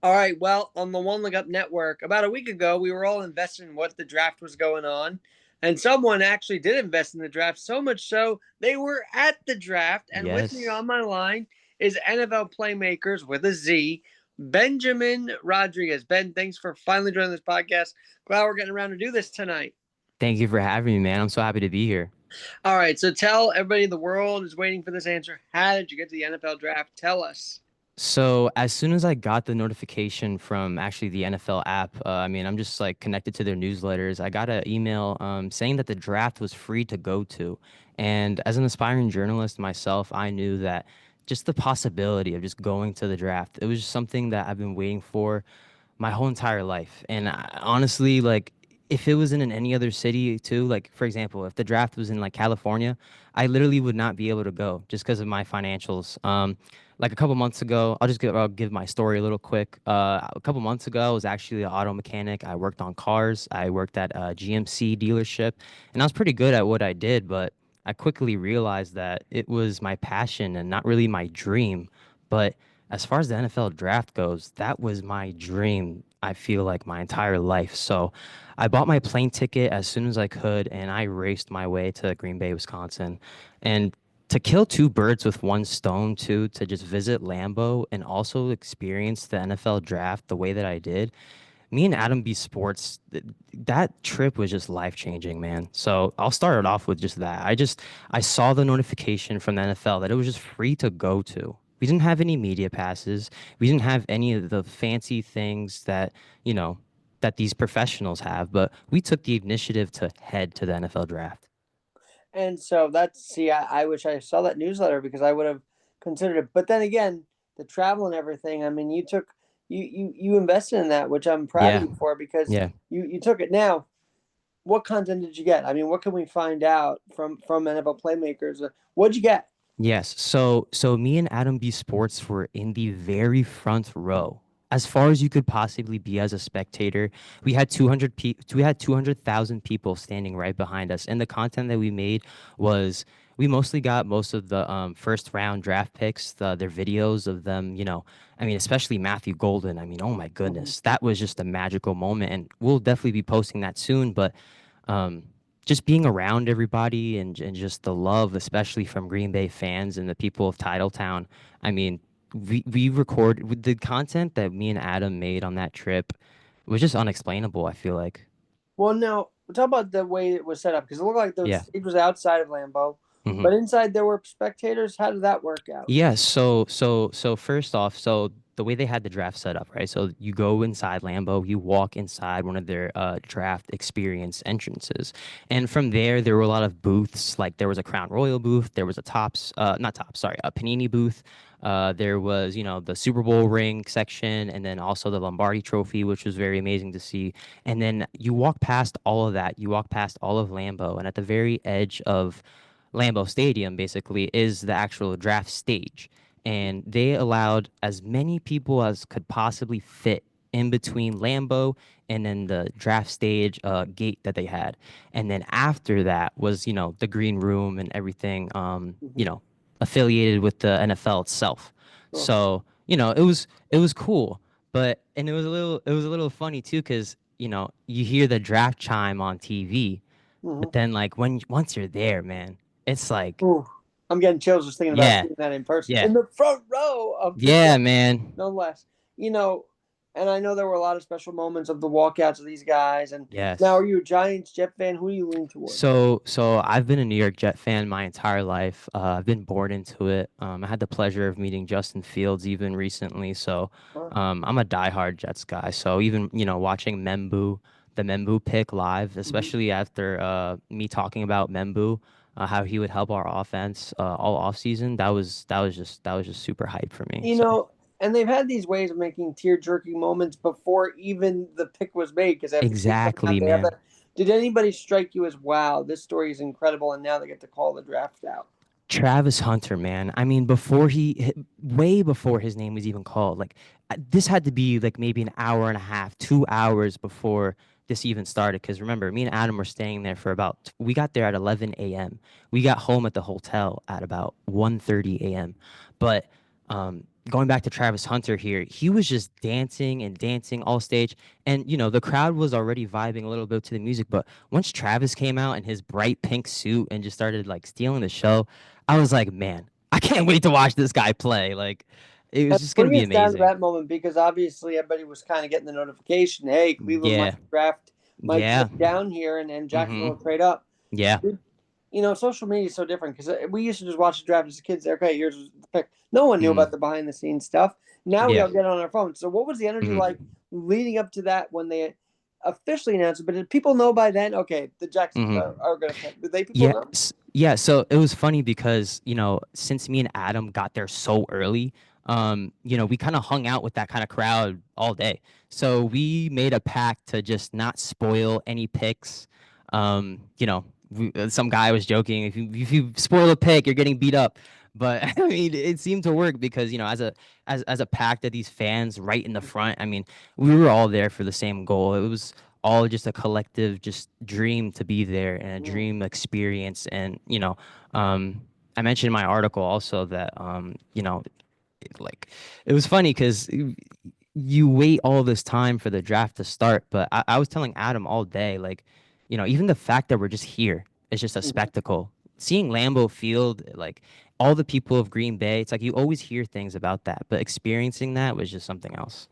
All right. Well, on the One Leg Up Network, about a week ago, we were all invested in what the draft was going on. And someone actually did invest in the draft, so much so they were at the draft. And with me Yes. on my line is NFL Playmakers with a Z, Benjamin Rodriguez. Ben, thanks for finally joining this podcast. Glad we're getting around to do this tonight. Thank you for having me, man. I'm so happy to be here. All right. So tell everybody in the world is waiting for this answer. How did you get to the NFL draft? Tell us. So as soon as I got the notification from actually the NFL app, I'm just like connected to their newsletters. I got an email saying that the draft was free to go to. And as an aspiring journalist myself, I knew that just the possibility of just going to the draft, it was just something that I've been waiting for my whole entire life. And honestly, like if it was in any other city too, like for example, if the draft was in like California, I literally would not be able to go just because of my financials. Like a couple months ago, I'll give my story a little quick. A couple months ago, I was actually an auto mechanic. I worked on cars. I worked at a GMC dealership, and I was pretty good at what I did. But I quickly realized that it was my passion and not really my dream. But as far as the NFL draft goes, that was my dream. I feel like my entire life. So I bought my plane ticket as soon as I could and I raced my way to Green Bay, Wisconsin. And to kill two birds with one stone, too, to just visit Lambeau and also experience the NFL draft the way that I did, me and Adam B Sports, that trip was just life changing, man. So I'll start it off with just that. I saw the notification from the NFL that it was just free to go to. We didn't have any media passes. We didn't have any of the fancy things that, you know, that these professionals have, but we took the initiative to head to the NFL draft. And so that's see, I wish I saw that newsletter because I would have considered it. But then again, the travel and everything. I mean, you invested in that, which I'm proud of Yeah. you for because Yeah. you took it. Now, what content did you get? I mean, what can we find out from NFL Playmakers? What'd you get? Yes. So me and Adam B Sports were in the very front row. As far as you could possibly be as a spectator, we had 200,000 people standing right behind us. And the content that we made was we mostly got most of the first round draft picks, their videos of them, especially Matthew Golden. I mean, oh my Mhm. goodness, that was just a magical moment. And we'll definitely be posting that soon, but um, just being around everybody and just the love, especially from Green Bay fans and the people of Titletown. I mean, we record with the content that me and Adam made on that trip was just unexplainable, I feel like. Well, now talk about the way it was set up because it looked like the Yeah. stage was outside of Lambeau, hmm but inside there were spectators. How did that work out? Yeah, so first off, so the way they had the draft set up, right? So you go inside Lambeau, you walk inside one of their draft experience entrances. And from there were a lot of booths, like there was a Crown Royal booth, there was a Tops not Tops, sorry, a Panini booth. There was, the Super Bowl ring section and then also the Lombardi trophy, which was very amazing to see. And then you walk past all of that, you walk past all of Lambeau, and at the very edge of Lambeau Stadium basically is the actual draft stage. And they allowed as many people as could possibly fit in between Lambeau and then the draft stage gate that they had. And then after that was, the green room and everything, Mm-hmm. affiliated with the NFL itself. Cool. So, it was cool. But and it was a little funny too, because you hear the draft chime on TV, but Mm-hmm. then like once you're there, man, it's like, Ooh, I'm getting chills just thinking about yeah, seeing that in person yeah, in the front row of the yeah, draft, man. no less. You know, and I know there were a lot of special moments of the walkouts of these guys. And now, Yes. are you a Giants Jet fan? Who do you lean towards? So I've been a New York Jet fan my entire life. I've been born into it. I had the pleasure of meeting Justin Fields even recently. So Huh? I'm a diehard Jets guy. So even, watching the Membu pick live, Mhm. especially after me talking about Membu, how he would help our offense all offseason, that was just super hype for me. You So know, and they've had these ways of making tear jerking moments before even the pick was made because after games coming out, exactly, they have man. that. Did anybody strike you as wow? This story is incredible, and now they get to call the draft out. Travis Hunter, man. I mean, way before his name was even called, like this had to be like maybe an hour and a half, 2 hours before this even started. Because remember, me and Adam were staying there for we got there at 11 a.m. We got home at the hotel at about 1:30 a.m. But going back to Travis Hunter here, he was just dancing and dancing all stage. And, the crowd was already vibing a little bit to the music. But once Travis came out in his bright pink suit and just started like stealing the show, I was like, man, I can't wait to watch this guy play. Like, it was And just going to bring be us down to amazing. that moment because obviously everybody was kind of getting the notification, hey, Cleveland might Yeah. draft, might Yeah. trade down here, and Mm-hmm. Jacksonville will trade up. Yeah. Social media is so different because we used to just watch the draft as kids. Okay, here's the pick. No one knew about Mm-hmm. the behind the scenes stuff. Now we Yeah. all get on our phones. So what was the energy Mm-hmm. like leading up to that when they officially announced it? But did people know by then? Okay, the Jacksons Mm-hmm. are going to pick. Did they people Yeah, know? yeah. So it was funny because, since me and Adam got there so early, we kind of hung out with that kind of crowd all day. So we made a pact to just not spoil any picks. Some guy was joking, if you spoil a pick, you're getting beat up. But I mean, it seemed to work because, as a pact of these fans right in the front, I mean, we were all there for the same goal. It was all just a collective just dream to be there and a Mm. dream experience. And um I mentioned in my article also that like it was funny because you wait all this time for the draft to start, but I was telling Adam all day, like, even the fact that we're just here is just a Mhm. spectacle. Seeing Lambeau Field, like all the people of Green Bay, it's like you always hear things about that, but experiencing that was just something else.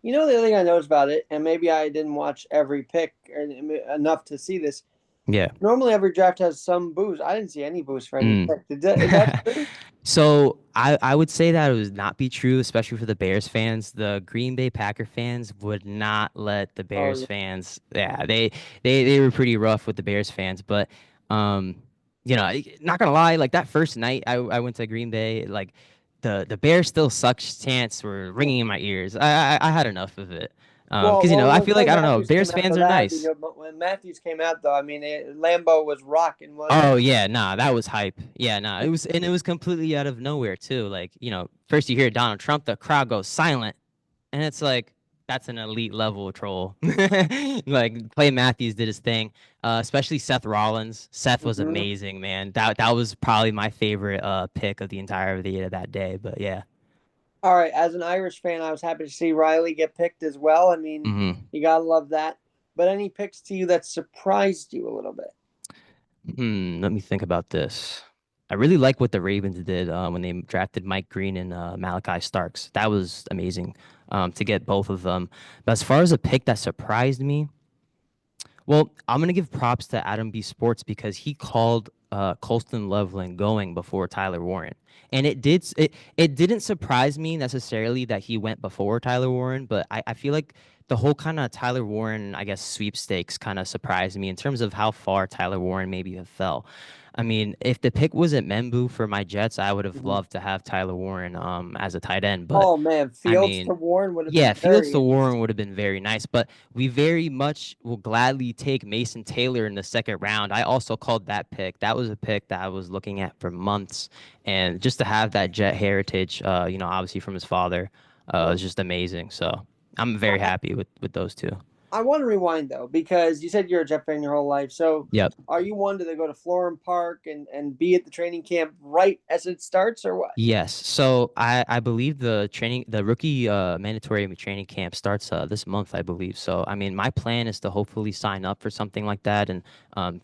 The other thing I noticed about it, and maybe I didn't watch every pick enough to see this. Yeah. Normally, every draft has some booze. I didn't see any booze for any pick. Is that true? So I would say that it would not be true, especially for the Bears fans. The Green Bay Packer fans would not let the Oh, Bears yeah. fans. Yeah, they were pretty rough with the Bears fans, but um, not gonna lie, like that first night I went to Green Bay, like the Bears still sucks chants were ringing in my ears. I had enough of it. Well, Because well, I when feel Clay like I don't know, Matthews came Bears out, fans though, are that had to be nice. good. But when Matthews came out, though, I mean, Lambo was rocking, wasn't Oh it? yeah, nah, that was hype. Yeah, nah, it was completely out of nowhere too. Like, first you hear Donald Trump, the crowd goes silent, and it's like that's an elite level of troll. Like Clay Matthews did his thing, especially Seth Rollins. Seth was Hmm. amazing, man. That was probably my favorite pick of the entirety of that day. But yeah. All right, as an Irish fan, I was happy to see Riley get picked as well. I mean, hmm you gotta love that. But any picks to you that surprised you a little bit? Let me think about this. I really like what the Ravens did when they drafted Mike Green and Malachi Starks. That was amazing to get both of them. But as far as a pick that surprised me, well, I'm gonna give props to Adam B. Sports because he called Colston Loveland going before Tyler Warren, and it didn't surprise me necessarily that he went before Tyler Warren, but I feel like the whole kind of Tyler Warren, I guess, sweepstakes kind of surprised me in terms of how far Tyler Warren maybe have fell. I mean, if the pick was at Membu for my Jets, I would have Mhm. loved to have Tyler Warren as a tight end, but Oh man, I Fields to mean, Warren would have yeah, been Fields very to Warren interesting. would have been very nice, but we very much will gladly take Mason Taylor in the second round. I also called that pick. That was a pick that I was looking at for months, and just to have that Jet heritage, obviously from his father, Yeah. is just amazing. So I'm very happy with those two. I want to rewind though because you said you're a Jet fan your whole life. So, Yep. are you one to go to Florham Park and be at the training camp right as it starts, or what? Yes. So I believe the rookie mandatory training camp starts this month, I believe. So I mean, my plan is to hopefully sign up for something like that and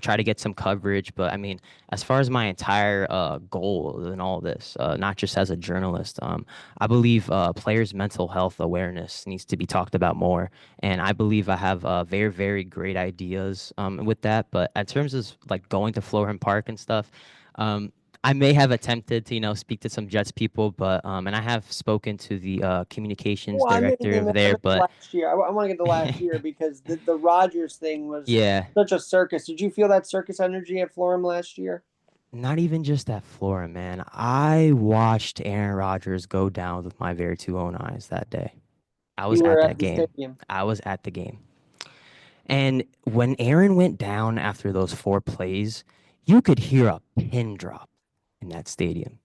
try to get some coverage. But I mean, as far as my entire goal in all this, not just as a journalist, I believe players' mental health awareness needs to be talked about more. And I believe I have very, very great ideas with that. But in terms of like going to Florham Park and stuff. Um, I may have attempted to, speak to some Jets people, but and I have spoken to the communications Well, I mean, director over there, but last year. I want to get the last year because the Rogers thing was yeah, such a circus. Did you feel that circus energy at Florham last year? not even just that Florida, man. I watched Aaron Rodgers go down with my very two own eyes that day. I was You were at at that the game. stadium. I was at the game. And when Aaron went down after those four plays, you could hear a pin drop in that stadium.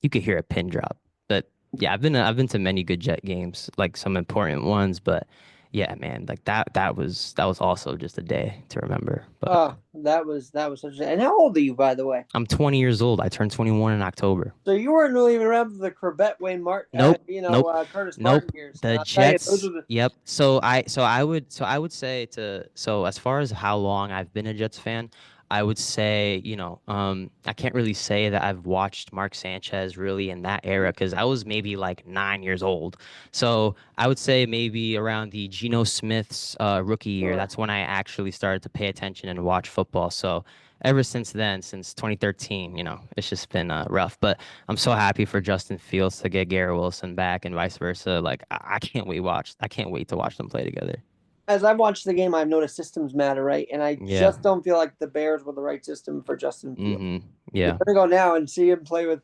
You could hear a pin drop. But yeah, I've been to many good Jet games, like some important ones, but Yeah, man, like that was also just a day to remember. But Oh, that was such a. And how old are you, by the way? I'm 20 years old. I turned 21 in October. So you weren't really even around for the Corbett Wayne Nope, nope, Curtis Martin nope. years. And The I'll tell you, those Jets. were the. Yep. So I would say to so as far as how long I've been a Jets fan, I would say I can't really say that I've watched Mark Sanchez really in that era because I was maybe like 9 years old. So I would say maybe around the Geno Smith's rookie year. Uh, That's when I actually started to pay attention and watch football. So ever since then, since 2013, it's just been rough. But I'm so happy for Justin Fields to get Garrett Wilson back and vice versa. Like I can't wait watch. I can't wait to watch them play together. as I've watched the game, I've noticed systems matter, right? And I Yeah. just don't feel like the Bears were the right system for Justin Fields. You're Yeah. gonna go now and see him play with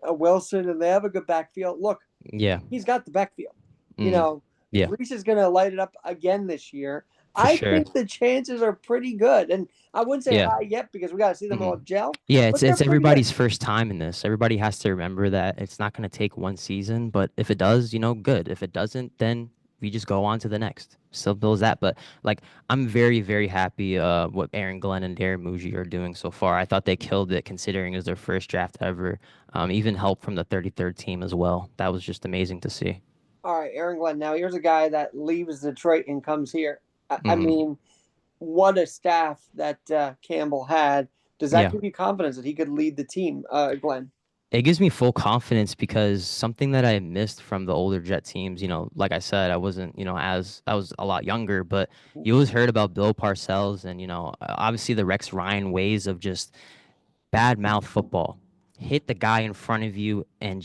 Wilson, and they have a good backfield. Look, Yeah. he's got the backfield. You Mm. know, Yeah. Reese is going to light it up again this year. For I sure. think the chances are pretty good, and I wouldn't say Yeah. high yet because we got to see them hmm all gel, Yeah, it's but they're it's pretty good. everybody's first time in this. Everybody has to remember that it's not going to take one season, but if it does, good. If it doesn't, then we just go on to the next. Still builds that, but like I'm very, very happy what Aaron Glenn and Darren Muji are doing so far. I thought they killed it considering it was their first draft ever. Even help from the 33rd team as well. That was just amazing to see. All right, Aaron Glenn. Now here's a guy that leaves Detroit and comes here. I hmm mean, what a staff that Campbell had. Does that Yeah. give you confidence that he could lead the team, Glenn? It gives me full confidence because something that I missed from the older Jet teams, like I said, I wasn't, as I was a lot younger, but you always heard about Bill Parcells and, obviously the Rex Ryan ways of just bad mouth football. Hit the guy in front of you and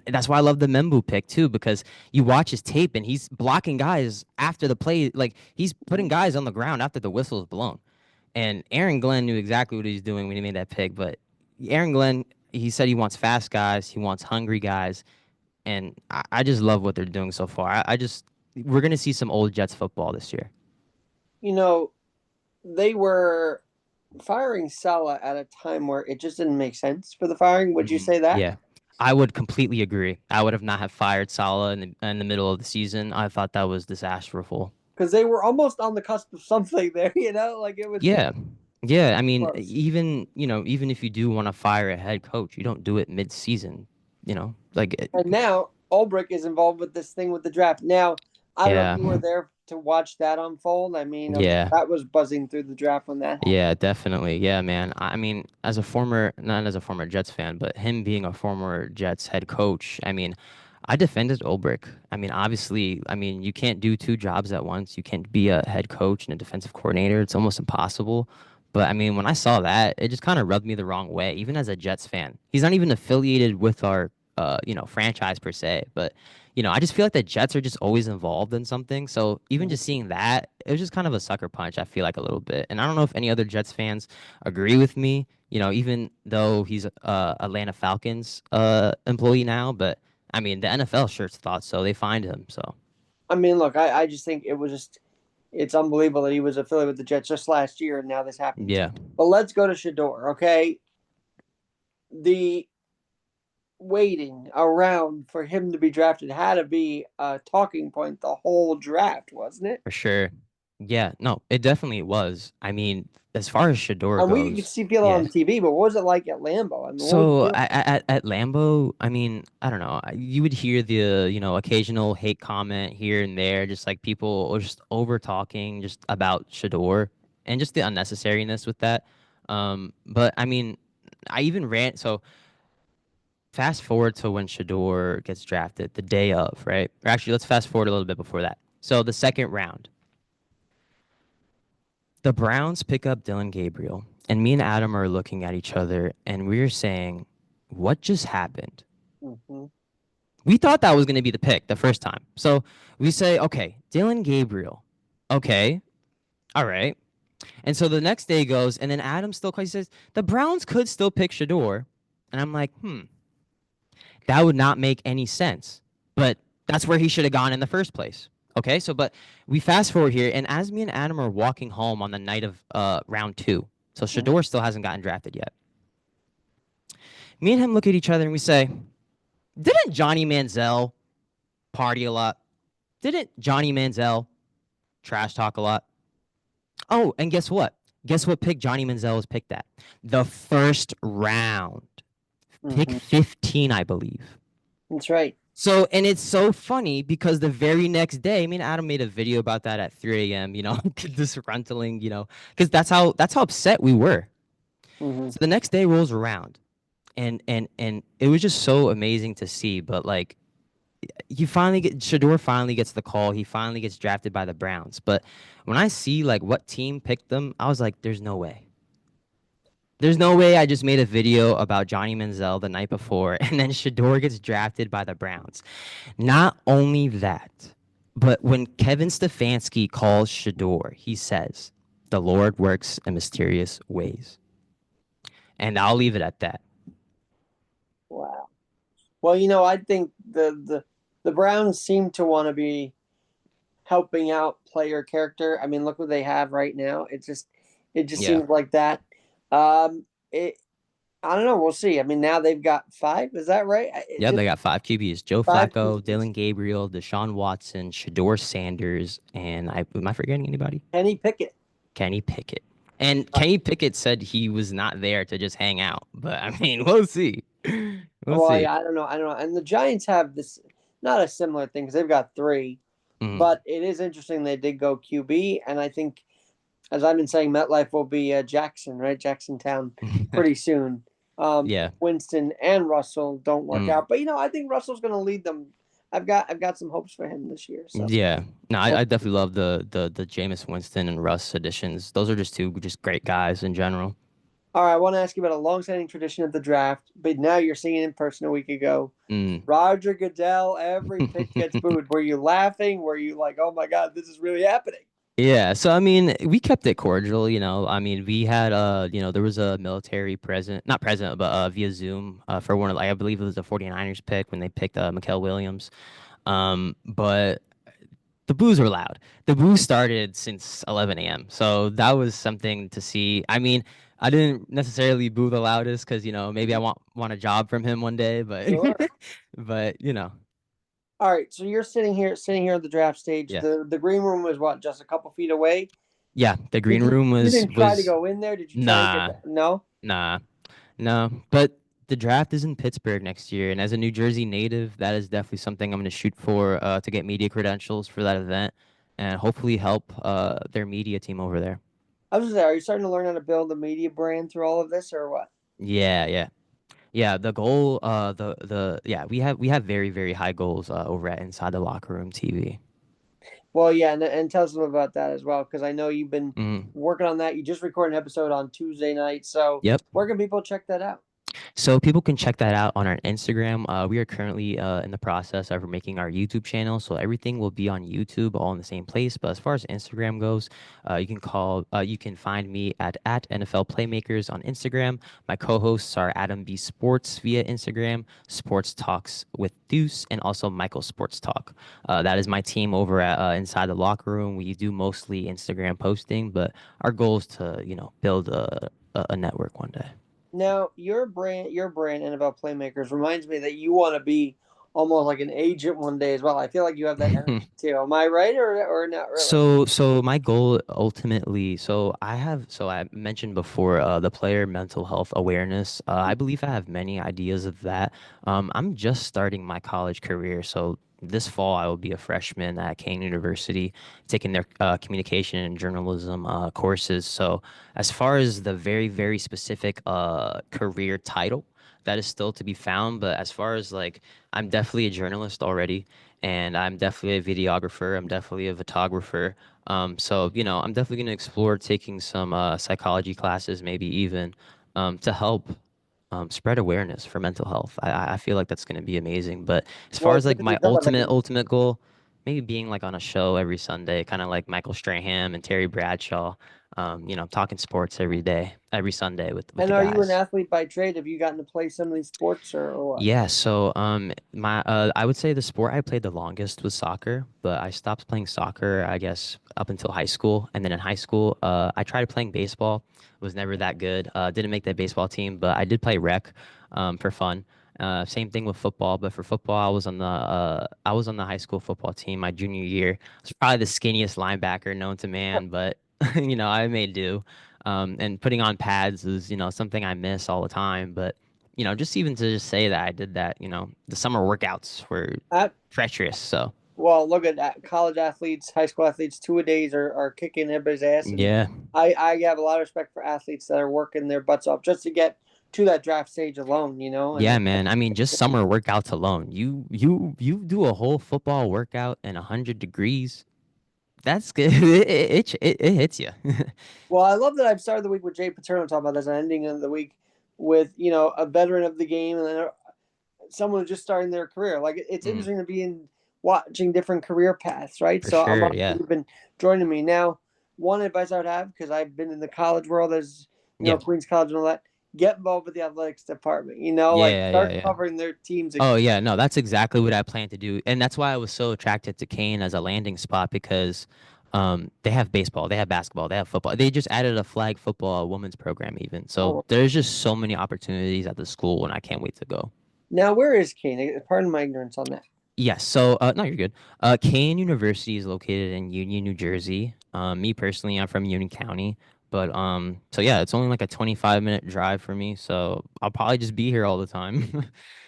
that's why I love the Membu pick too, because you watch his tape and he's blocking guys after the play. Like he's putting guys on the ground after the whistle is blown. And Aaron Glenn knew exactly what he was doing when he made that pick. But Aaron Glenn, he said he wants fast guys, he wants hungry guys, and I just love what they're doing so far. We're gonna see some old Jets football this year. You know, they were firing Salah at a time where it just didn't make sense for the firing. Would you say that? Yeah, I would completely agree. I would have not have fired Salah in the middle of the season. I thought that was disastrous. Because they were almost on the cusp of something there, like it was Yeah. Yeah, I mean, close. even if you do want to fire a head coach, you don't do it mid-season, like And now Ulbrich is involved with this thing with the draft. Now, I don't know if yeah. you were there to watch that unfold. I mean, Yeah. that was buzzing through the draft when that happened. Yeah, definitely. Yeah, man. I mean, not as a former Jets fan, but him being a former Jets head coach, I mean, I defended Ulbrich. I mean, obviously, you can't do two jobs at once. You can't be a head coach and a defensive coordinator. It's almost impossible. But I mean, when I saw that, it just kind of rubbed me the wrong way, even as a Jets fan. He's not even affiliated with our franchise per se, but I just feel like the Jets are just always involved in something. So even just seeing that, it was just kind of a sucker punch, I feel like a little bit. And I don't know if any other Jets fans agree with me, even though he's Atlanta Falcons employee now, but I mean, the NFL sure thought so. They fined him, so I mean, look, I just think it's unbelievable that he was affiliated with the Jets just last year and now this happens. yeah, But let's go to Shador, okay? The waiting around for him to be drafted had to be a talking point the whole draft, wasn't it? for sure. Yeah, no, it definitely was. I mean, as far as Shador And we could goes, see feel yeah. on TV, but what was it like at Lambeau? I mean, what was the So feeling? at Lambeau, I mean, I don't know. You would hear the occasional hate comment here and there, just like people just over talking just about Shador and just the unnecessariness with that. But I mean, I even ran. So fast forward to when Shador gets drafted, the day of, right? Or actually, let's fast forward a little bit before that. So the second round, the Browns pick up Dylan Gabriel, and me and Adam are looking at each other, and we're saying, "What just happened?" Mm-hmm. We thought that was going to be the pick the first time. So we say, okay, Dylan Gabriel. Okay. All right. And so the next day goes, and then Adam still he says, the Browns could still pick Shador. And I'm like, that would not make any sense. But that's where he should have gone in the first place. Okay. So, but we fast forward here, and as me and Adam are walking home on the night of round two, so Shador still hasn't gotten drafted yet. Me and him look at each other and we say, didn't Johnny Manziel party a lot? Didn't Johnny Manziel trash talk a lot. Oh, and guess what? Guess what pick Johnny Manziel was picked at? The first round. Pick Hmm. 15, I believe. That's right. So, and it's so funny because the very next day, I mean, Adam made a video about that at 3 a.m., disgruntling, because that's how upset we were. Hmm. So the next day rolls around and it was just so amazing to see. But like Shador finally gets the call. He finally gets drafted by the Browns. But when I see like what team picked them, I was like, there's no way. There's no way I just made a video about Johnny Manziel the night before, and then Shador gets drafted by the Browns. Not only that, but when Kevin Stefanski calls Shador, he says, "The Lord works in mysterious ways," and I'll leave it at that. Wow. Well, I think the Browns seem to want to be helping out player character. I mean, look what they have right now. It just Yeah. seems like that. It I don't know. We'll see. I mean, now they've got five. Is that right? Yep, they got five QBs: Joe Five Flacco, QBs. Dylan Gabriel, Deshaun Watson, Shador Sanders, and am I forgetting anybody? Kenny Pickett. Kenny Pickett. And Kenny Pickett said he was not there to just hang out. But I mean, we'll see. We'll Well, see. yeah, I don't know. I don't know. And the Giants have this not a similar thing because they've got three, Mm. but it is interesting they did go QB, and I think, as I've been saying, MetLife will be Jackson, right? Jacksontown, pretty soon. If Yeah. Winston and Russell don't work Mm. out, but I think Russell's going to lead them. I've got some hopes for him this year. So, Yeah. No, I hopefully. definitely love the Jameis Winston and Russ additions. Those are just two just great guys in general. All right, I want to ask you about a long-standing tradition at the draft, but now you're seeing it in person a week ago. Mm. Roger Goodell, every pick gets booed. Were you laughing? Were you like, oh my God, this is really happening? Yeah, so I mean, we kept it cordial. I mean, we had there was a military present, not present, but via Zoom for one of like I believe it was the 49ers pick when they picked Mikael Williams. But the boos were loud. The boos started since 11 a.m. So that was something to see. I mean, I didn't necessarily boo the loudest because, maybe I want a job from him one day, but Sure. but. All right, so you're sitting here at the draft stage. Yeah. The green room was what, just a couple feet away? Yeah, the Did green you room you was didn't try to was go in there? Did you try to get nah, that? No? nah. No, but the draft is in Pittsburgh next year, and as a New Jersey native, that is definitely something I'm going to shoot for to get media credentials for that event, and hopefully help their media team over there. I was just there. Are you starting to learn how to build a media brand through all of this or what? Yeah, yeah, yeah. The goal, yeah, we have very very high goals over at Inside the Locker Room TV. Well, yeah, and tell us a little about that as well, because I know you've been Mm. working on that. You just recorded an episode on Tuesday night. So Yep. where can people check that out? So people can check that out on our Instagram. We are currently in the process of making our YouTube channel, so everything will be on YouTube, all in the same place. But as far as Instagram goes, you can find me at NFLPlaymakerz on Instagram. My co-hosts are Adam B Sports via Instagram, Sports Talks with Deuce, and also Michael Sports Talk. That is my team over at Inside the Locker Room. We do mostly Instagram posting, but our goal is to build a network one day. Now, your brand, NFL Playmakers, reminds me that you want to be almost like an agent one day as well. I feel like you have that energy too. Am I right or not really? So my goal ultimately, so I mentioned before the player mental health awareness. I believe I have many ideas of that. I'm just starting my college career, so this fall I will be a freshman at Kane University, taking their communication and journalism courses. So as far as the very very specific career title, that is still to be found. But as far as like, I'm definitely a journalist already and I'm definitely a videographer. I'm definitely a photographer. So I'm definitely gonna explore taking some psychology classes, maybe even to help spread awareness for mental health. I feel like that's gonna be amazing. But as far Well, as like my typically somebody like ultimate goal, maybe being like on a show every Sunday, kind of like Michael Strahan and Terry Bradshaw. Talking sports every day, every Sunday with and the are you an guys. athlete by trade? Have you gotten to play some of these sports or what? Yeah, so my I would say the sport I played the longest was soccer, but I stopped playing soccer, I guess, up until high school. And then in high school, I tried playing baseball. Was never that good. Didn't make the baseball team, but I did play rec for fun. Same thing with football, but for football, I was on the high school football team my junior year. I was probably the skinniest linebacker known to man, but I made do. And putting on pads is, something I miss all the time. But just even to just say that I did that, the summer workouts were At, treacherous. So well, look at that. College athletes, high school athletes, 2 a days are kicking everybody's ass, and yeah, I have a lot of respect for athletes that are working their butts off just to get to that draft stage alone. yeah, man. I mean, just summer workouts alone. You do a whole football workout in 100 degrees. That's good. It hits you. well, I love that I've started the week with Jay Paterno talking about this, and ending of the week with a veteran of the game and then someone who's just starting their career. Like it's Mm, interesting to be in watching different career paths, right? for So a sure. lot of Yeah. you have been joining me now. One advice I would have, because I've been in the college world as Yeah. Queens College and all that, get involved with the athletics department. Like Yeah. Yeah. start Yeah. covering their teams. Oh yeah, no, that's exactly what I plan to do, and that's why I was so attracted to Kane as a landing spot because, they have baseball, they have basketball, they have football. They just added a flag football women's program even. So Oh, there's just so many opportunities at the school, and I can't wait to go. now where is Kane? Pardon my ignorance on that. Yes. So, no, you're good. Kean University is located in Union, New Jersey. Me personally, I'm from Union County, but so yeah, it's only like a 25-minute drive for me. So I'll probably just be here all the time. So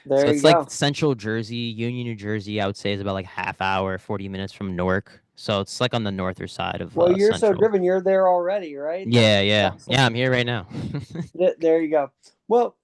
There you it's like go. Central Jersey, Union, New Jersey. I would say is about like half hour, 40 minutes from Newark. So it's like on the norther side of Well, you're so Central. driven. You're there already, right? That's Yeah, yeah, awesome. yeah. I'm here right now. There you go. Well,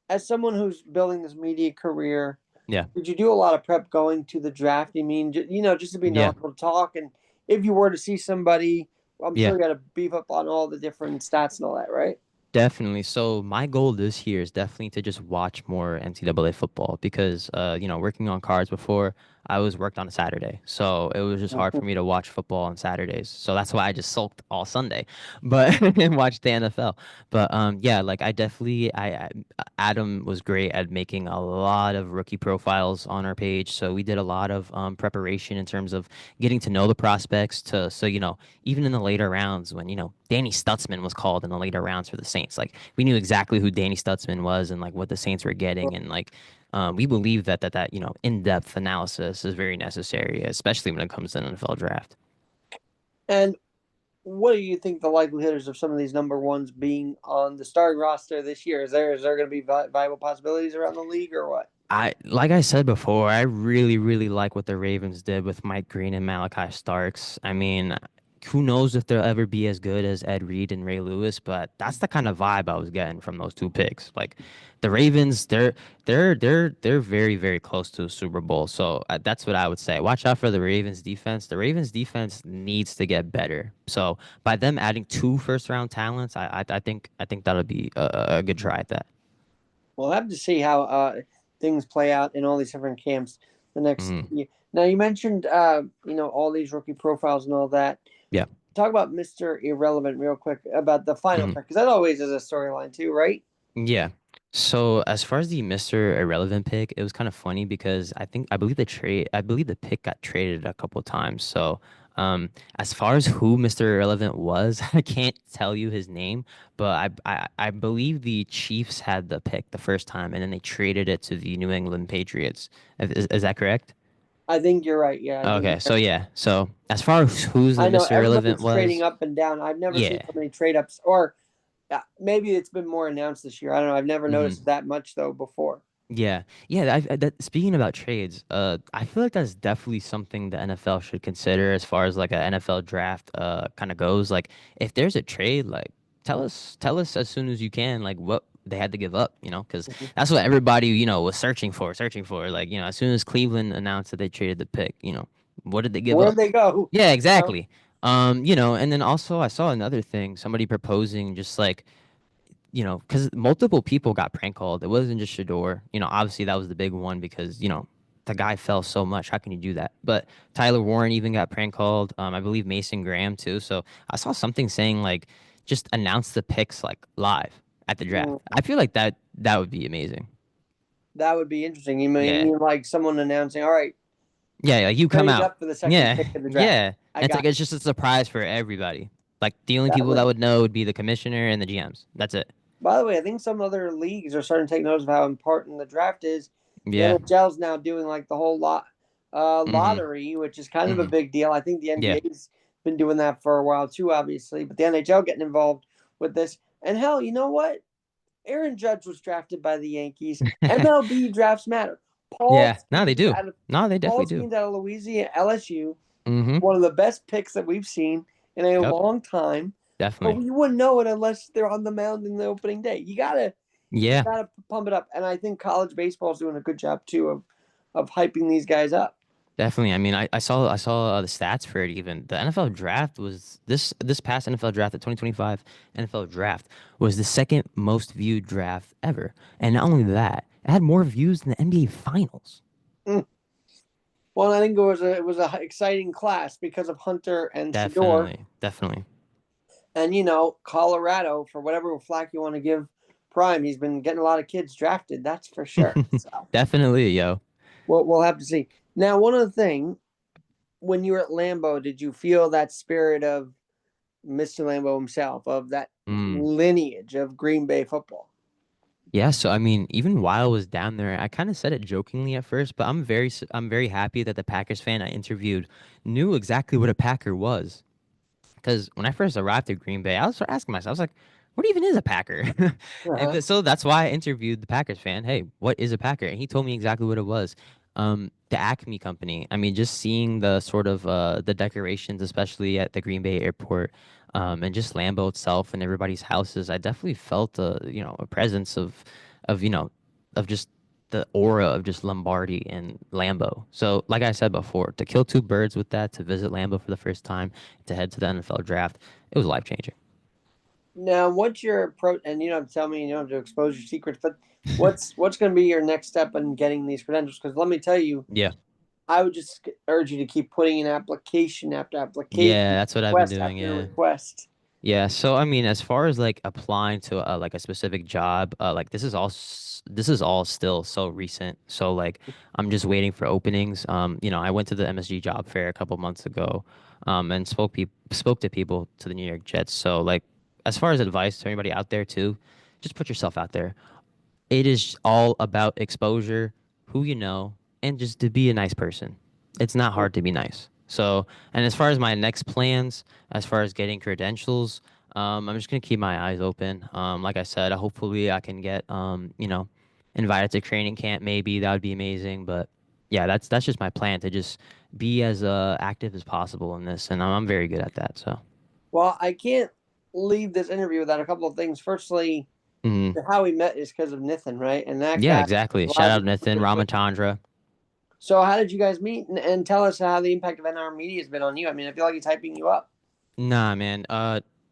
as someone who's building this media career, Yeah, did you do a lot of prep going to the draft? I mean, just to be yeah, knowledgeable to talk, and if you were to see somebody, I'm sure yeah. you got to beef up on all the different stats and all that, right? Definitely. So my goal this year is definitely to just watch more NCAA football because working on cards before, I was worked on a Saturday. So it was just hard for me to watch football on Saturdays. So that's why I just sulked all Sunday, but and watched the NFL. But yeah, like I definitely I Adam was great at making a lot of rookie profiles on our page. So we did a lot of preparation in terms of getting to know the prospects to so even in the later rounds when Danny Stutzman was called in the later rounds for the Saints, like we knew exactly who Danny Stutzman was and like what the Saints were getting, and like we believe that in-depth analysis is very necessary, especially when it comes to an NFL draft. And what do you think the likelihood is of some of these number ones being on the starting roster this year? Is there going to be viable possibilities around the league or what? Like I said before, I really, really like what the Ravens did with Mike Green and Malachi Starks. I mean, who knows if they'll ever be as good as Ed Reed and Ray Lewis, but that's the kind of vibe I was getting from those two picks. Like the Ravens, they're very, very close to a Super Bowl. So that's what I would say. Watch out for the Ravens defense. The Ravens defense needs to get better. So by them adding two first round talents, I think that'll be a good try at that. We'll have to see how things play out in all these different camps the next Mhm. year. Now you mentioned all these rookie profiles and all that. Yeah. Talk about Mr. Irrelevant real quick about the final Mhm. pick because that always is a storyline too, right? Yeah. So as far as the Mr. Irrelevant pick, it was kind of funny because I believe the pick got traded a couple times. So as far as who Mr. Irrelevant was, I can't tell you his name, but I believe the Chiefs had the pick the first time and then they traded it to the New England Patriots. Is that correct? I think you're right. Yeah, I think Okay, you're so right. yeah. So as far as who's the I know Mr. Irrelevant everybody's trading was, up and down. I've never seen yeah. so many trade ups, or maybe it's been more announced this year. I don't know. I've never Mhm. noticed that much though before. Yeah, yeah. Speaking about trades, I feel like that's definitely something the NFL should consider as far as like an NFL draft, kind of goes. Like, if there's a trade, like, tell us as soon as you can, like, what they had to give up, because Mhm. that's what everybody, was searching for. Like, as soon as Cleveland announced that they traded the pick, what did they give Where'd up? they go? Yeah, You exactly. And then also I saw another thing, somebody proposing just like because multiple people got prank called. It wasn't just Shador. Obviously that was the big one because the guy fell so much. How can you do that? But Tyler Warren even got prank called. I believe Mason Graham too. So I saw something saying like just announce the picks like live at the draft. Mm, I feel like that would be amazing. that would be interesting. You Yeah. mean like someone announcing, "All right, Yeah, like you come trade out. up for the second Yeah, pick of the draft." yeah. I It's like got it's just a surprise for everybody. Like the only that people that would would know would be the commissioner and the GMs. That's it. By the way, I think some other leagues are starting to take notice of how important the draft is. The Yeah. NHL's now doing like the whole Mm-hmm. lottery, which is kind of a Mm-hmm. big deal. I think the Yeah. NBA's been doing that for a while too, obviously, but the NHL getting involved with this. And hell, you know what? Aaron Judge was drafted by the Yankees. MLB drafts matter. Paul Yeah. No, they Skeens do. out of No, they definitely Paul do. Skeens out of Louisiana, LSU, Mm-hmm. one of the best picks that we've seen in a Yep. long time. But Definitely. you wouldn't know it unless they're on the mound in the opening day. You Yeah. gotta pump it up, and I think college baseball is doing a good job too of hyping these guys up. Definitely. I mean, I saw the stats for it even. The NFL draft was this past NFL draft, the 2025 NFL draft was the second most viewed draft ever. And not only that, it had more views than the NBA finals. Mm. Well, I think it was a exciting class because of Hunter and Shador, Definitely. Definitely. and Colorado for whatever flack you want to give Prime. He's been getting a lot of kids drafted, that's for sure. So Definitely, yo. we'll have to see. Now, one other thing, when you were at Lambeau, did you feel that spirit of Mr. Lambeau himself, of that Mm. lineage of Green Bay football? Yeah, so I mean, even while I was down there, I kind of said it jokingly at first, but I'm very happy that the Packers fan I interviewed knew exactly what a Packer was. Because when I first arrived at Green Bay, I was asking myself, I was like, what even is a Packer? Uh-huh. So that's why I interviewed the Packers fan. Hey, what is a Packer? And he told me exactly what it was. The Acme Company. I mean, just seeing the sort of the decorations, especially at the Green Bay airport, and just Lambeau itself and everybody's houses, I definitely felt a presence of just the aura of just Lombardi and Lambeau. So, like I said before, to kill two birds with that, to visit Lambeau for the first time, to head to the NFL draft, it was life changing. Now, what's your approach? And you don't have to tell me, you don't have to expose your secrets, but what's going to be your next step in getting these credentials? Because let me tell you, Yeah. I would just urge you to keep putting in application after Yeah, application, that's what I've been request doing. after Yeah. request. Yeah, so I mean, as far as like applying to like a specific job, like this is all still so recent. So like I'm just waiting for openings. I went to the MSG job fair a couple months ago, and spoke to people to the New York Jets. So like as far as advice to anybody out there too, just put yourself out there. It is all about exposure, who you know, and just to be a nice person. It's not hard to be nice. So, and as far as my next plans, as far as getting credentials, I'm just gonna keep my eyes open. Like I said, hopefully I can get, invited to training camp. Maybe that would be amazing. But yeah, that's just my plan to just be as active as possible in this, and I'm very good at that. So, Well, I can't leave this interview without a couple of things. Firstly, mhm. how we met is because of Nathan, right? And that Yeah, guy exactly. Shout provides out a Nathan good person. Ramatandra. So, how did you guys meet? And tell us how the impact of NR Media has been on you. I mean, I feel like he's hyping you up. Nah, man.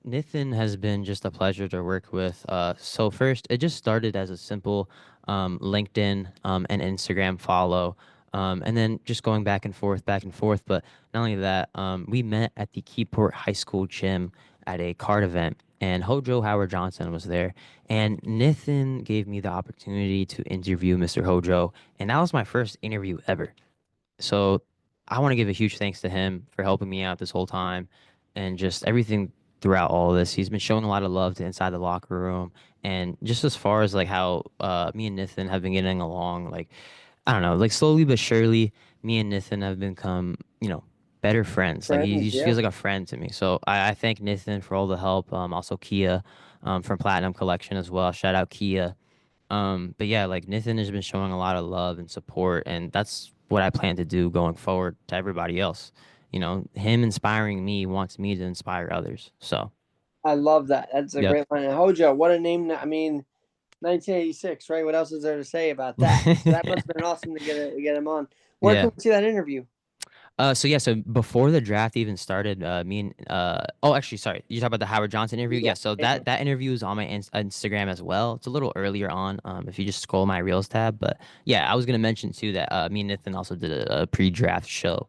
Nathan has been just a pleasure to work with. So first, it just started as a simple LinkedIn and Instagram follow, and then just going back and forth, back and forth. But not only that, we met at the Keyport High School gym at a card event, and Hojo Howard Johnson was there, and Nathan gave me the opportunity to interview Mr. Hojo, and that was my first interview ever. So I want to give a huge thanks to him for helping me out this whole time and just everything throughout all of this. He's been showing a lot of love to inside the locker room. And just as far as like how me and Nathan have been getting along, like I don't know, like slowly but surely, me and Nathan have become, better friends. Like he Friends, just yeah. feels like a friend to me. So I thank Nathan for all the help. Also Kia, from Platinum Collection as well. Shout out Kia. But yeah, like Nathan has been showing a lot of love and support, and that's what I plan to do going forward to everybody else. Him inspiring me wants me to inspire others. So, I love that. That's a yep. great line. And Hojo, what a name. I mean, 1986, right? What else is there to say about that? So that must have been awesome to get him on. Where Yeah. can we see that interview? So before the draft even started, me and oh, actually, sorry, you talk about the Howard Johnson interview. Yeah. Yeah, so Yeah. that interview is on my Instagram as well. It's a little earlier on, if you just scroll my Reels tab. But yeah, I was gonna mention too that me and Nathan also did a pre-draft show.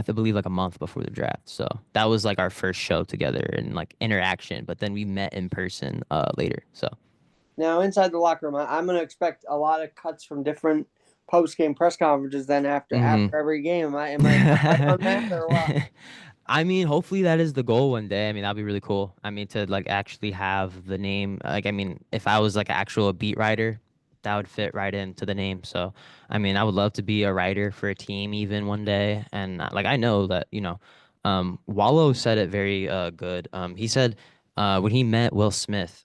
Believe like a month before the draft. So that was like our first show together and like interaction. But then we met in person later. So. Now, inside the locker room, I'm going to expect a lot of cuts from different post game press conferences then after Hmm. every game. Am I right on that or what? I mean, hopefully that is the goal one day. I mean, that'd be really cool. I mean, to like actually have the name. Like, I mean, if I was like an actual beat writer, that would fit right into the name. So, I mean, I would love to be a writer for a team even one day. And like, I know that, Wallow said it very good. He said when he met Will Smith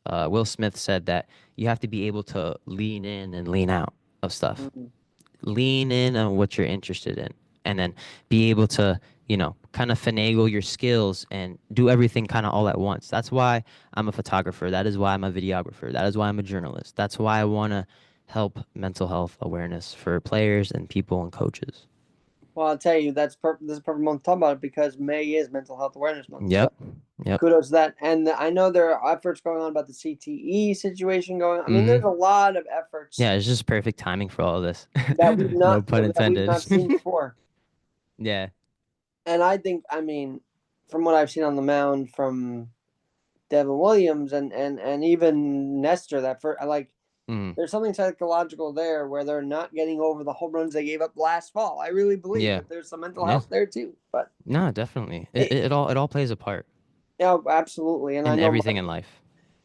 said that you have to be able to lean in and lean out of stuff, Mm. lean in on what you're interested in, and then be able to, kind of finagle your skills and do everything kind of all at once. That's why I'm a photographer. That is why I'm a videographer. That is why I'm a journalist. That's why I want to help mental health awareness for players and people and coaches. Well, I'll tell you, this is perfect month to talk about it because May is Mental Health Awareness Month. So Yep. Yep. kudos to that. And I know there are efforts going on about the CTE situation going on. I mean, there's Hmm. a lot of efforts Yeah, it's just perfect timing for all of this. that we've No not pun that we've intended. not seen before. Yeah. And I think, I mean, from what I've seen on the mound from Devin Williams and even Nestor, that for like Mm. there's something psychological there where they're not getting over the home runs they gave up last fall. I really believe Yeah. that there's some mental Yeah. health there too. But No, definitely. It, it, it it all plays a part yeah, absolutely. And I in know everything in life.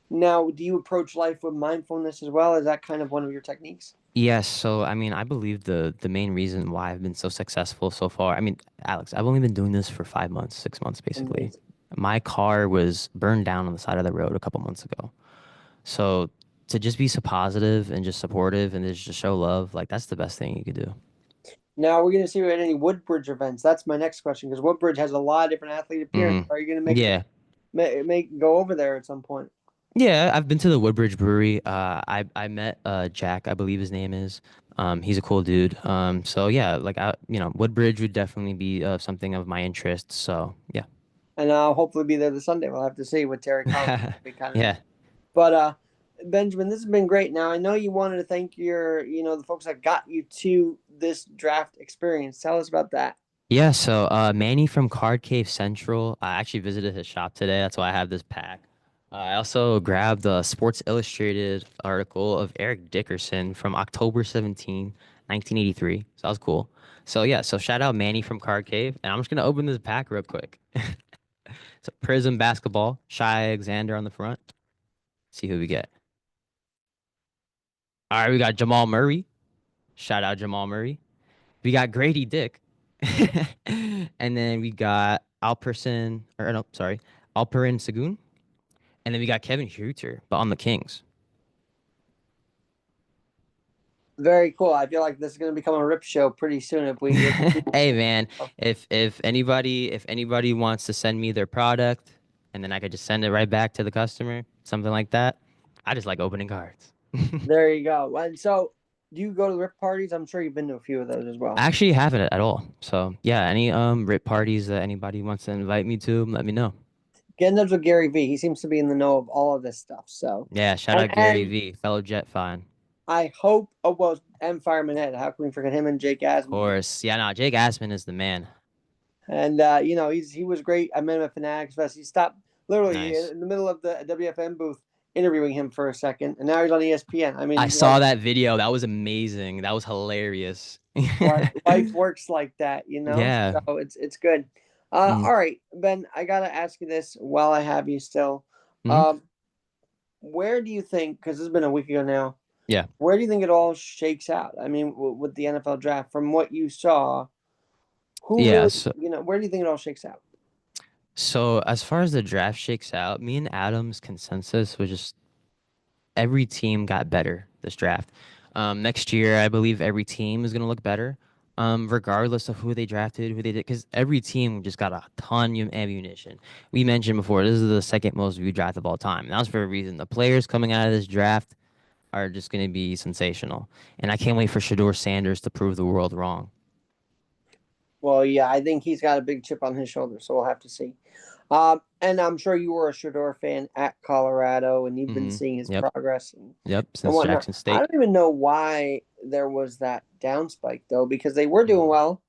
now, do you approach life with mindfulness as well? Is that kind of one of your techniques? Yes, so I mean, I believe the main reason why I've been so successful so far. I mean, Alex, I've only been doing this for 5 months, 6 months basically. Amazing. My car was burned down on the side of the road a couple months ago. So to just be so positive and just supportive and just show love, like that's the best thing you could do. Now we're going to see you at any Woodbridge events. That's my next question because Woodbridge has a lot of different athlete Hmm. appearances. Are you going to Yeah. make go over there at some point? Yeah, I've been to the Woodbridge Brewery. I met Jack, I believe his name is. He's a cool dude. So yeah, like Woodbridge would definitely be something of my interest. So yeah. And I'll hopefully be there this Sunday. We'll have to see with Terry Collins. Be kind of neat. Yeah. But Benjamin, this has been great. Now I know you wanted to thank the folks that got you to this draft experience. Tell us about that. Yeah, so Manny from Card Cave Central, I actually visited his shop today. That's why I have this pack. I also grabbed a Sports Illustrated article of Eric Dickerson from October 17, 1983. So that was cool. So yeah, so shout out Manny from Card Cave. And I'm just gonna open this pack real quick. So Prism basketball, Shy Alexander on the front. See who we get. All right, we got Jamal Murray. Shout out Jamal Murray. We got Grady Dick. And then we got Alperson, or no, sorry, Alperin Sagoon. And then we got Kevin Huerter, but on the Kings. Very cool. I feel like this is going to become a rip show pretty soon if Hey man, if anybody wants to send me their product and then I could just send it right back to the customer, something like that. I just like opening cards. There you go. And so, do you go to the rip parties? I'm sure you've been to a few of those as I well. actually haven't at all. So yeah, any rip parties that anybody wants to invite me to, let me know. Get in touch with Gary V. He seems to be in the know of all of this stuff. So, Yeah, shout and out Gary and V, fellow Jet fan. I hope. Oh well, and Fireman Head. How can we forget him and Jake Of Asman? course. Yeah, no, Jake Asman is the man. And he was great. I met him at Fanatics Fest. He stopped literally Nice. in the middle of the WFM booth interviewing him for a second, and now he's on ESPN. I I mean, saw that video. That was amazing. That was hilarious. life works like that, you know. Yeah. So it's good. Mm. All right, Ben, I gotta ask you this while I have you still. Hmm. Um, where do you think? Because this has been a week ago now. Yeah. Where do you think it all shakes out? I mean, with the NFL draft, from what you saw, who Yeah. really, So, where do you think it all shakes out? so as far as the draft shakes out, me and Adam's consensus was just every team got better this draft. Next year, I believe every team is gonna look better. Regardless of who they drafted, who they did, because every team just got a ton of ammunition. We mentioned before, this is the second most viewed draft of all time. And that's for a reason. The players coming out of this draft are just going to be sensational. And I can't wait for Shador Sanders to prove the world wrong. Well, yeah, I think he's got a big chip on his shoulder, so we'll have to see. And I'm sure you were a Shador fan at Colorado, and you've been Hmm. seeing his Yep. progress Yep. and Since whatnot. Jackson I State. don't even know why there was that down spike though, because they were doing Hmm. well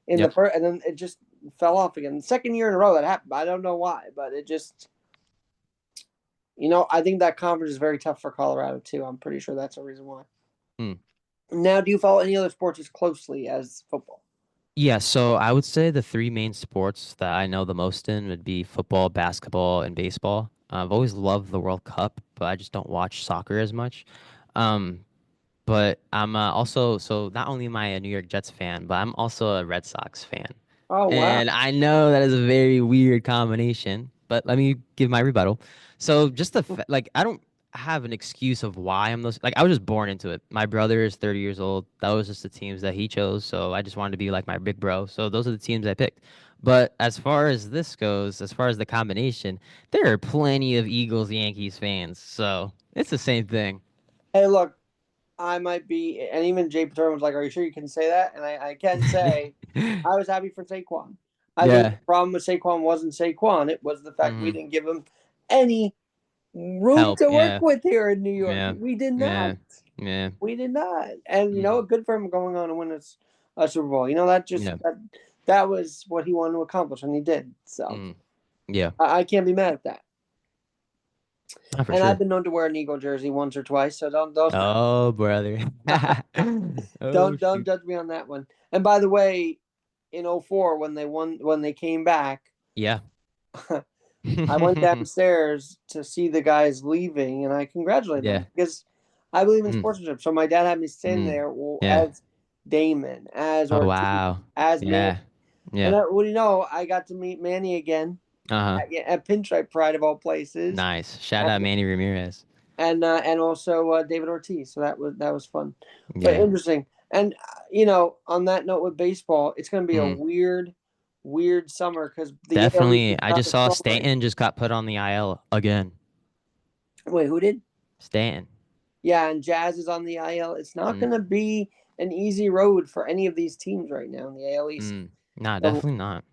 in the Yep. first, and then it just fell off again. The second year in a row that happened. I don't know why, but it just, I think that conference is very tough for Colorado too. I'm pretty sure that's the reason why. Hmm. Now, do you follow any other sports as closely as football? Yeah, so I would say the three main sports that I know the most in would be football, basketball, and baseball. I've always loved the World Cup, but I just don't watch soccer as much. Um, but I'm also, so not only am I a New York Jets fan, but I'm also a Red Sox fan. Oh wow. And I know that is a very weird combination, but let me give my rebuttal. So just like I don't have an excuse of why I'm those, like I was just born into it. My brother is 30 years old. That was just the teams that he chose, so I just wanted to be like my big bro. So those are the teams I picked. But as far as this goes, as far as the combination, there are plenty of Eagles Yankees fans. So it's the same thing. Hey, look, I might be, and even Jay Paterno was like, "Are you sure you can say that?" And I can say, I was happy for Saquon. I think the Yeah. problem with Saquon wasn't Saquon; it was the fact we Hmm. didn't give him any room Help. to work Yeah. with here in New York. Yeah. We did not. Yeah. Yeah. We did not. And Hmm. good for him going on to win a Super Bowl. That just Yeah. that was what he wanted to accomplish, and he did. So Mm. Yeah. I can't be mad at that. Not for And I've sure. been known to wear an Eagle jersey once or twice, so don't Oh, brother. Oh, don't shoot. judge me on that one. And by the way, in '04 when they came back, Yeah. I went downstairs to see the guys leaving, and I congratulated them Yeah. because I believe in Mm. sportsmanship. So my dad had me stand Mm. there Yeah. as Damon, as Oh, Ortiz, wow. as Manny. Yeah. And Yeah. what do you know? I got to meet Manny again Uh-huh. at Pinstripe Pride of all places, Nice. Shout and out Manny Ramirez. and also David Ortiz. So that was fun, but Yeah. interesting. And on that note with baseball, it's going to be a Mm. weird summer because the AL East Definitely. is I not just as saw strong right Stanton just got put on the IL again. now. Wait, who did? Stanton. Yeah, and Jazz is on the IL. It's not Mm. going to be an easy road for any of these teams right now in the AL East. Mm. Nah, So definitely not.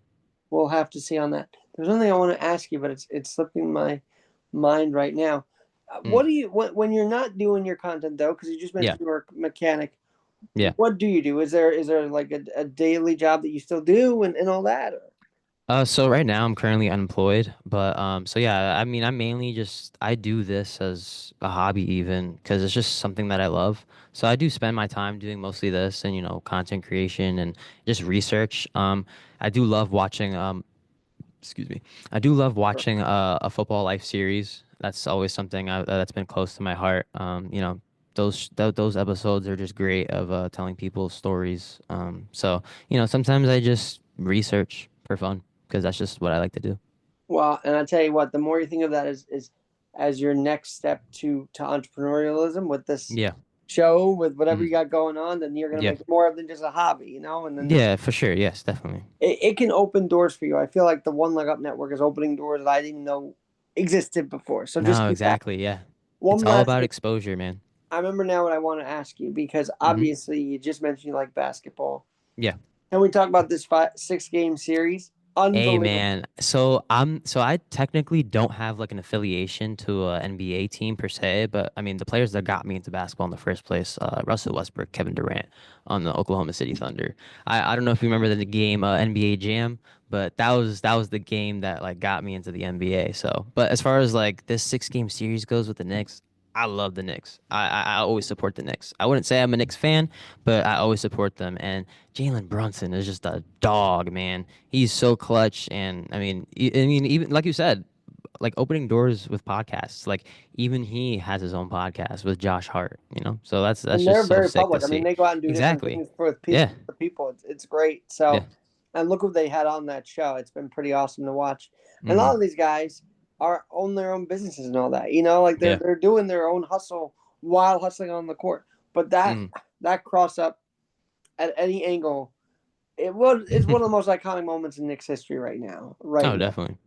we'll have to see on that. There's something I want to ask you, but it's slipping my mind right now. Mm. What do you when you're not doing your content though? Because you just Yeah. mentioned you were a mechanic. Yeah. What do you do? Is there like a daily job that you still do and all that? Or? So right now I'm currently unemployed, but so yeah, I mean, I do this as a hobby even because it's just something that I love. So I do spend my time doing mostly this and content creation and just research. I do love watching excuse me. I do love watching a football life series. That's always something that's been close to my heart. Those episodes are just great of telling people stories. So sometimes I just research for fun because that's just what I like to do. Well, and I tell you what, the more you think of that is as your next step to entrepreneurialism with this Yeah. show, with whatever Mhm. you got going on, then you're gonna Yeah. make it more than just a hobby. And then Yeah, for sure. Yes, definitely. it can open doors for you. I feel like the One Leg Up Network is opening doors that I didn't know existed before. So just No, keep that. exactly. Yeah. It's One all last about thing. exposure, man. I remember now what I want to ask you because Hmm. obviously you just mentioned you like basketball. Yeah. Can we talk about this 6 game series? Hey Unbelievable. man, so I technically don't have like an affiliation to a NBA team per se, but I mean the players that got me into basketball in the first place, Russell Westbrook, Kevin Durant on the Oklahoma City Thunder. I don't know if you remember the game NBA Jam, but that was the game that like got me into the NBA. So, but as far as like this 6 game series goes with the Knicks, I love the Knicks. I always support the Knicks. I wouldn't say I'm a Knicks fan, but I always support them. And Jalen Brunson is just a dog, man. He's so clutch, and I mean, even like you said, like opening doors with podcasts. Like even he has his own podcast with Josh Hart. So that's And just they're so very sick to public. I mean, see. they go out and do different Exactly. things for Yeah. the people. It's great. So, Yeah. and look what they had on that show. It's been pretty awesome to watch. And a lot of Hmm. these guys are own their own businesses and all that. Like they're Yeah. they're doing their own hustle while hustling on the court. But that Hmm. that cross up at any angle, it's one of the most iconic moments in Knicks history right now. Right Oh, now. definitely.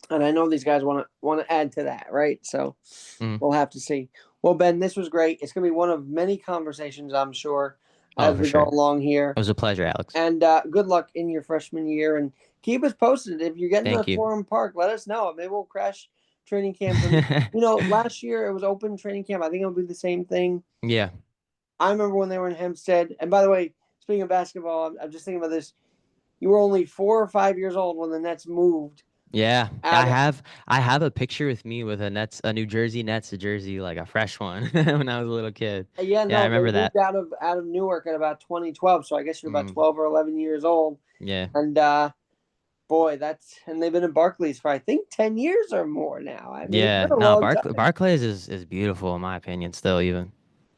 And I know these guys want to add to that, right? So Hmm. we'll have to see. Well, Ben, this was great. It's going to be one of many conversations, I'm sure, Oh, as for we go sure. It along here. was a pleasure, Alex. And good luck in your freshman year. And keep us posted. If you're getting to Thank you. Forum Park, let us know. Maybe we'll crash training camps. And, last year it was open training camp. I think it'll be the same thing. Yeah. I remember when they were in Hempstead. And by the way, speaking of basketball, I'm just thinking about this. You were only 4 or 5 years old when the Nets moved Yeah, Out of I have a picture with me with a New Jersey Nets jersey, like a fresh one when I was a little kid. yeah, Yeah, I no, they remember that. moved out of Newark at about 2012. So I guess you're about Mm, 12 or 11 years old. yeah. And boy, that's and they've been in Barclays for I think 10 years or more now. I mean, it's Yeah. been a No, long time. Barclays is beautiful in my opinion still even.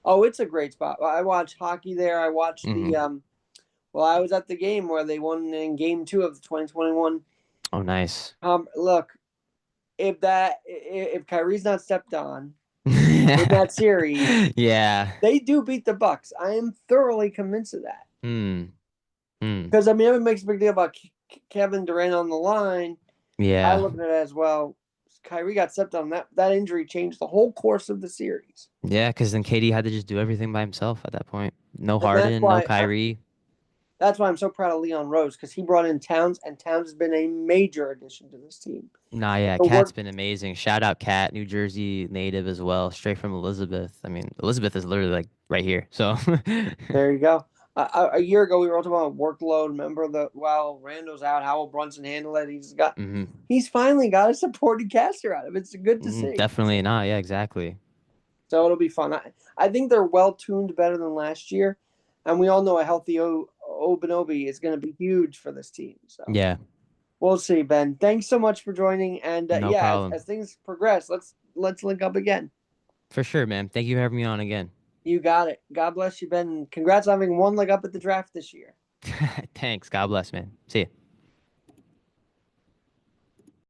Oh, it's a great spot. I watched hockey there. I watched the Hmm. well, I was at the game where they won in game 2 of the 2021. Oh, nice. Look, if Kyrie's not stepped on in that series, Yeah. they do beat the Bucks. I am thoroughly convinced of that. Hmm. Hmm. Because I mean, everyone makes a big deal about Kevin Durant on the line. I Yeah. look at it as well. Kyrie got stepped on. That injury changed the whole course of the series, Yeah, because then KD had to just do everything by himself at that point. No and Harden, no Kyrie. that's why I'm so proud of Leon Rose because he brought in Towns, and Towns has been a major addition to this team. Nah, yeah, The Cat's work been amazing. Shout out Cat, New Jersey native as well, straight from Elizabeth. I mean, Elizabeth is literally like right here. So, there you go. A year ago, we were talking about workload. Remember while Randall's out, how will Brunson handle it? hmm He's finally got a supporting caster out of it. It's good to see. definitely not. Yeah, exactly. So it'll be fun. I think they're well tuned better than last year, and we all know a healthy Obanobi is going to be huge for this team. So Yeah, we'll see, Ben. Thanks so much for joining, and no yeah, problem. as things progress, let's link up again. For sure, man. Thank you for having me on again. You got it. God bless you, Ben. Congrats on having one leg up at the draft this year. Thanks. God bless, man. See ya.